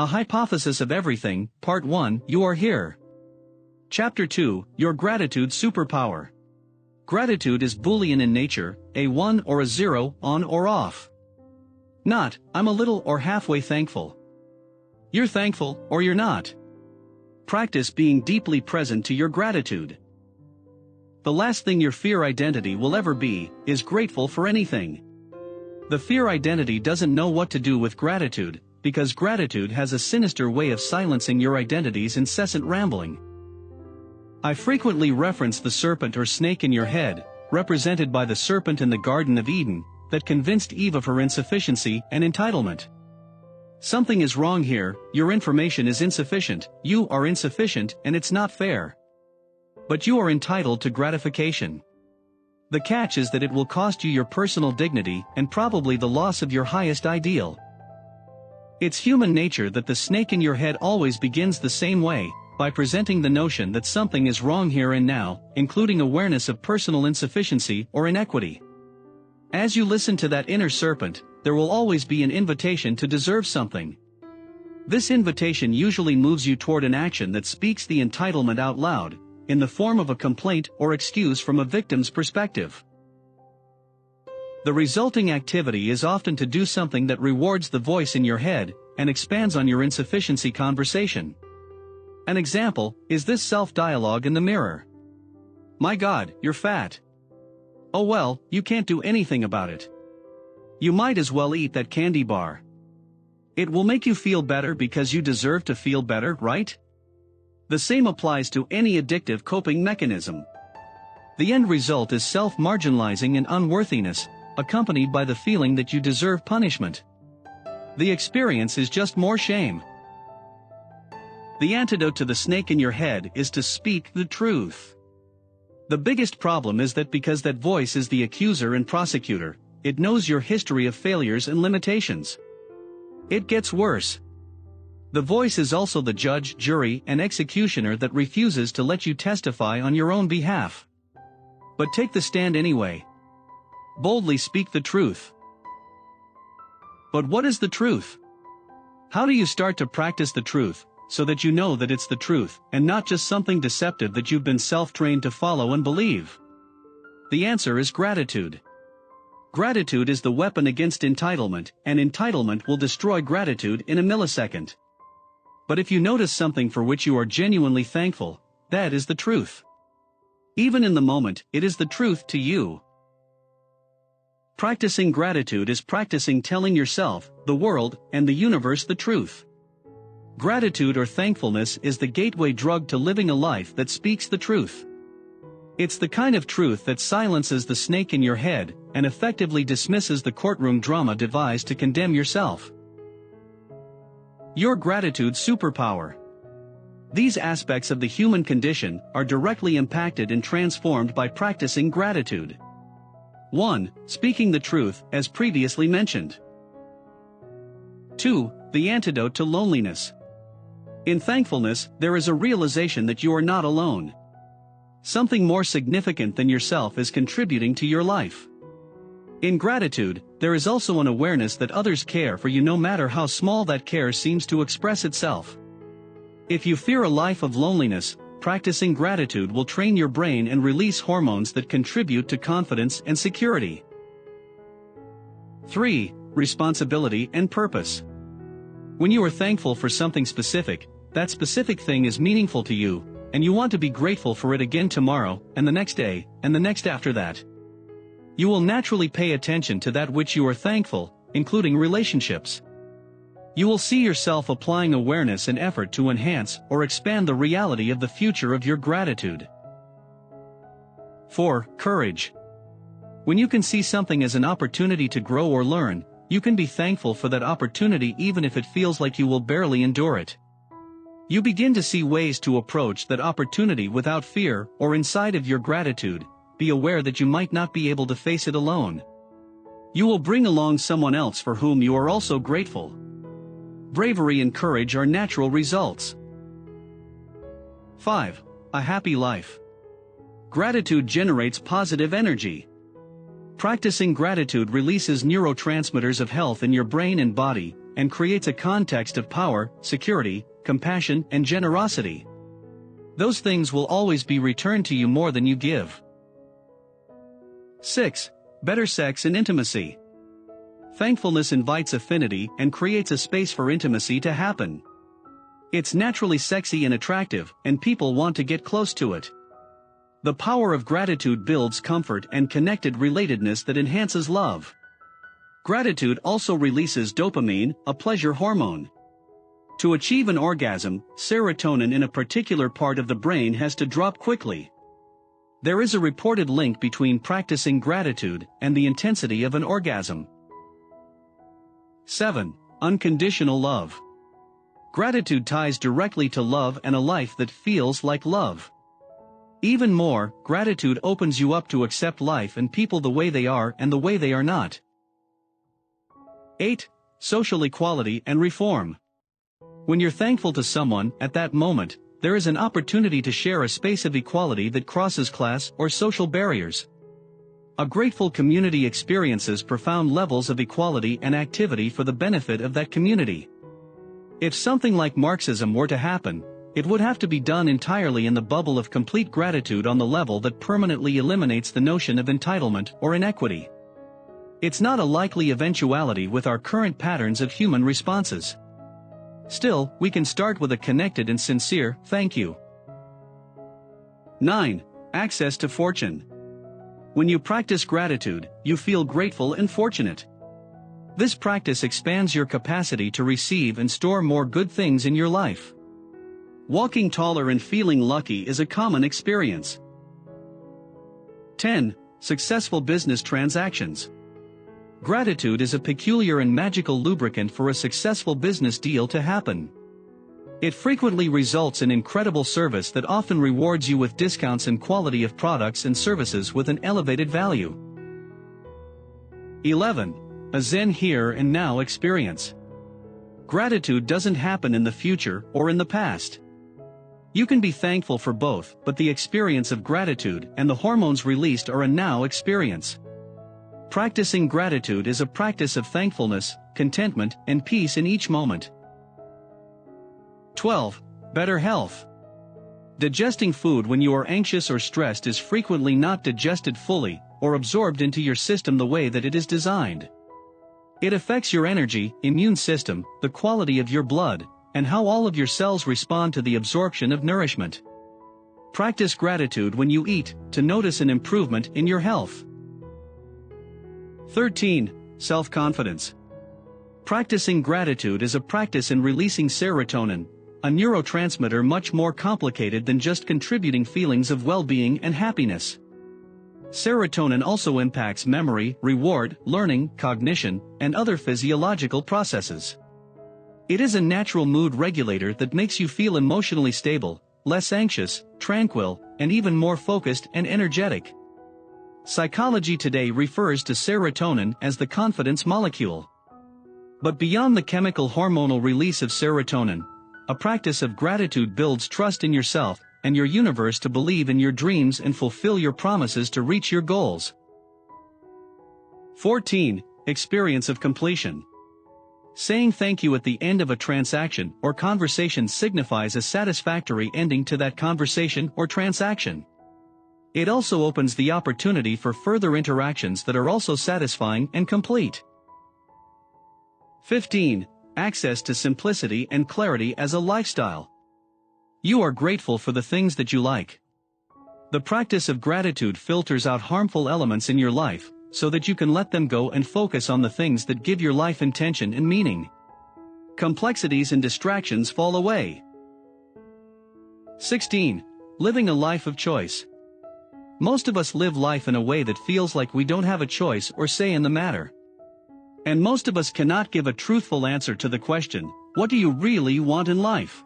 A Hypothesis of Everything, Part 1, You Are Here. Chapter 2, Your Gratitude Superpower. Gratitude is Boolean in nature, a 1 or a 0, on or off. Not, I'm a little or halfway thankful. You're thankful, or you're not. Practice being deeply present to your gratitude. The last thing your fear identity will ever be, is grateful for anything. The fear identity doesn't know what to do with gratitude, because gratitude has a sinister way of silencing your identity's incessant rambling. I frequently reference the serpent or snake in your head, represented by the serpent in the Garden of Eden, that convinced Eve of her insufficiency and entitlement. Something is wrong here, your information is insufficient, you are insufficient, and it's not fair. But you are entitled to gratification. The catch is that it will cost you your personal dignity and probably the loss of your highest ideal. It's human nature that the snake in your head always begins the same way, by presenting the notion that something is wrong here and now, including awareness of personal insufficiency or inequity. As you listen to that inner serpent, there will always be an invitation to deserve something. This invitation usually moves you toward an action that speaks the entitlement out loud, in the form of a complaint or excuse from a victim's perspective. The resulting activity is often to do something that rewards the voice in your head, and expands on your insufficiency conversation. An example is this self-dialogue in the mirror. My God, you're fat. Oh well, you can't do anything about it. You might as well eat that candy bar. It will make you feel better because you deserve to feel better, right? The same applies to any addictive coping mechanism. The end result is self-marginalizing and unworthiness, accompanied by the feeling that you deserve punishment. The experience is just more shame. The antidote to the snake in your head is to speak the truth. The biggest problem is that because that voice is the accuser and prosecutor, it knows your history of failures and limitations. It gets worse. The voice is also the judge, jury, and executioner that refuses to let you testify on your own behalf. But take the stand anyway. Boldly speak the truth. But what is the truth? How do you start to practice the truth, so that you know that it's the truth, and not just something deceptive that you've been self-trained to follow and believe? The answer is gratitude. Gratitude is the weapon against entitlement, and entitlement will destroy gratitude in a millisecond. But if you notice something for which you are genuinely thankful, that is the truth. Even in the moment, it is the truth to you. Practicing gratitude is practicing telling yourself, the world, and the universe the truth. Gratitude or thankfulness is the gateway drug to living a life that speaks the truth. It's the kind of truth that silences the snake in your head, and effectively dismisses the courtroom drama devised to condemn yourself. Your gratitude superpower. These aspects of the human condition are directly impacted and transformed by practicing gratitude. 1. Speaking the truth, as previously mentioned. 2. The antidote to loneliness. In thankfulness, there is a realization that you are not alone. Something more significant than yourself is contributing to your life. In gratitude, there is also an awareness that others care for you no matter how small that care seems to express itself. If you fear a life of loneliness, practicing gratitude will train your brain and release hormones that contribute to confidence and security. 3. Responsibility and purpose. When you are thankful for something specific, that specific thing is meaningful to you, and you want to be grateful for it again tomorrow, and the next day, and the next after that. You will naturally pay attention to that which you are thankful, including relationships. You will see yourself applying awareness and effort to enhance or expand the reality of the future of your gratitude. 4. Courage. When you can see something as an opportunity to grow or learn, you can be thankful for that opportunity even if it feels like you will barely endure it. You begin to see ways to approach that opportunity without fear, or inside of your gratitude, be aware that you might not be able to face it alone. You will bring along someone else for whom you are also grateful. Bravery and courage are natural results. 5. A happy life. Gratitude generates positive energy. Practicing gratitude releases neurotransmitters of health in your brain and body, and creates a context of power, security, compassion, and generosity. Those things will always be returned to you more than you give. 6. Better sex and intimacy. Thankfulness invites affinity and creates a space for intimacy to happen. It's naturally sexy and attractive, and people want to get close to it. The power of gratitude builds comfort and connected relatedness that enhances love. Gratitude also releases dopamine, a pleasure hormone. To achieve an orgasm, serotonin in a particular part of the brain has to drop quickly. There is a reported link between practicing gratitude and the intensity of an orgasm. 7. Unconditional love. Gratitude ties directly to love and a life that feels like love. Even more, gratitude opens you up to accept life and people the way they are and the way they are not. 8. Social equality and reform. When you're thankful to someone, at that moment, there is an opportunity to share a space of equality that crosses class or social barriers. A grateful community experiences profound levels of equality and activity for the benefit of that community. If something like Marxism were to happen, it would have to be done entirely in the bubble of complete gratitude on the level that permanently eliminates the notion of entitlement or inequity. It's not a likely eventuality with our current patterns of human responses. Still, we can start with a connected and sincere thank you. 9. Access to fortune. When you practice gratitude, you feel grateful and fortunate. This practice expands your capacity to receive and store more good things in your life. Walking taller and feeling lucky is a common experience. 10. Successful business transactions. Gratitude is a peculiar and magical lubricant for a successful business deal to happen. It frequently results in incredible service that often rewards you with discounts and quality of products and services with an elevated value. 11. A Zen here and now experience. Gratitude doesn't happen in the future or in the past. You can be thankful for both, but the experience of gratitude and the hormones released are a now experience. Practicing gratitude is a practice of thankfulness, contentment, and peace in each moment. 12. Better health. Digesting food when you are anxious or stressed is frequently not digested fully, or absorbed into your system the way that it is designed. It affects your energy, immune system, the quality of your blood, and how all of your cells respond to the absorption of nourishment. Practice gratitude when you eat, to notice an improvement in your health. 13. Self-confidence. Practicing gratitude is a practice in releasing serotonin, a neurotransmitter much more complicated than just contributing feelings of well-being and happiness. Serotonin also impacts memory, reward, learning, cognition, and other physiological processes. It is a natural mood regulator that makes you feel emotionally stable, less anxious, tranquil, and even more focused and energetic. Psychology today refers to serotonin as the confidence molecule. But beyond the chemical hormonal release of serotonin, a practice of gratitude builds trust in yourself and your universe to believe in your dreams and fulfill your promises to reach your goals. 14. Experience of completion. Saying thank you at the end of a transaction or conversation signifies a satisfactory ending to that conversation or transaction. It also opens the opportunity for further interactions that are also satisfying and complete. 15. Access to simplicity and clarity as a lifestyle. You are grateful for the things that you like. The practice of gratitude filters out harmful elements in your life, so that you can let them go and focus on the things that give your life intention and meaning. Complexities and distractions fall away. 16. Living a life of choice. Most of us live life in a way that feels like we don't have a choice or say in the matter. And most of us cannot give a truthful answer to the question, what do you really want in life?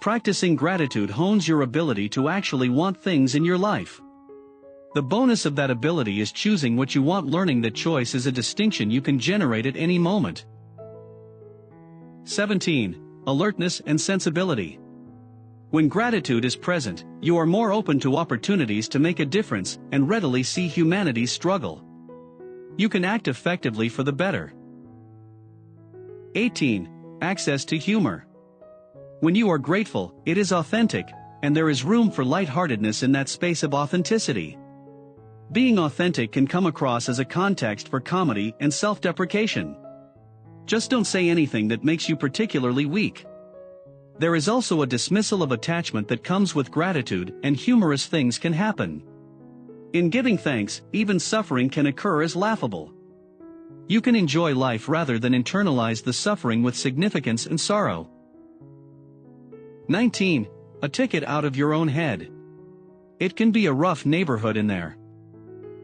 Practicing gratitude hones your ability to actually want things in your life. The bonus of that ability is choosing what you want, learning that choice is a distinction you can generate at any moment. 17. Alertness and sensibility. When gratitude is present, you are more open to opportunities to make a difference and readily see humanity's struggle. You can act effectively for the better. 18. Access to humor. When you are grateful, it is authentic, and there is room for lightheartedness in that space of authenticity. Being authentic can come across as a context for comedy and self-deprecation. Just don't say anything that makes you particularly weak. There is also a dismissal of attachment that comes with gratitude, and humorous things can happen. In giving thanks, even suffering can occur as laughable. You can enjoy life rather than internalize the suffering with significance and sorrow. 19. A ticket out of your own head. It can be a rough neighborhood in there.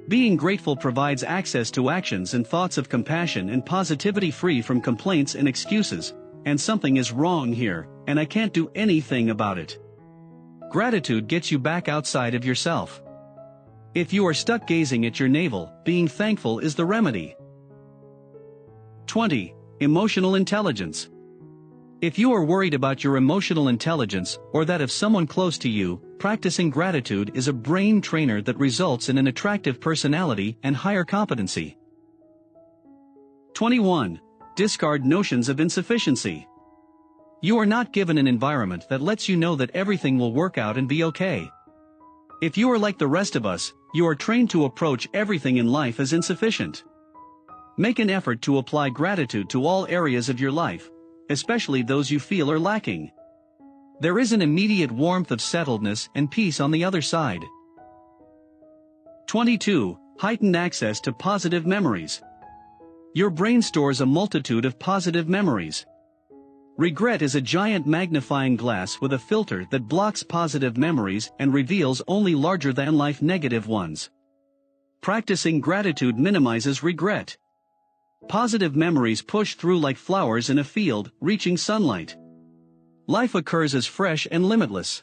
Being grateful provides access to actions and thoughts of compassion and positivity free from complaints and excuses, and something is wrong here, and I can't do anything about it. Gratitude gets you back outside of yourself. If you are stuck gazing at your navel, being thankful is the remedy. 20. Emotional intelligence. If you are worried about your emotional intelligence, or that of someone close to you, practicing gratitude is a brain trainer that results in an attractive personality and higher competency. 21. Discard notions of insufficiency. You are not given an environment that lets you know that everything will work out and be okay. If you are like the rest of us, you are trained to approach everything in life as insufficient. Make an effort to apply gratitude to all areas of your life, especially those you feel are lacking. There is an immediate warmth of settledness and peace on the other side. 22. Heightened access to positive memories. Your brain stores a multitude of positive memories. Regret is a giant magnifying glass with a filter that blocks positive memories and reveals only larger-than-life negative ones. Practicing gratitude minimizes regret. Positive memories push through like flowers in a field, reaching sunlight. Life occurs as fresh and limitless.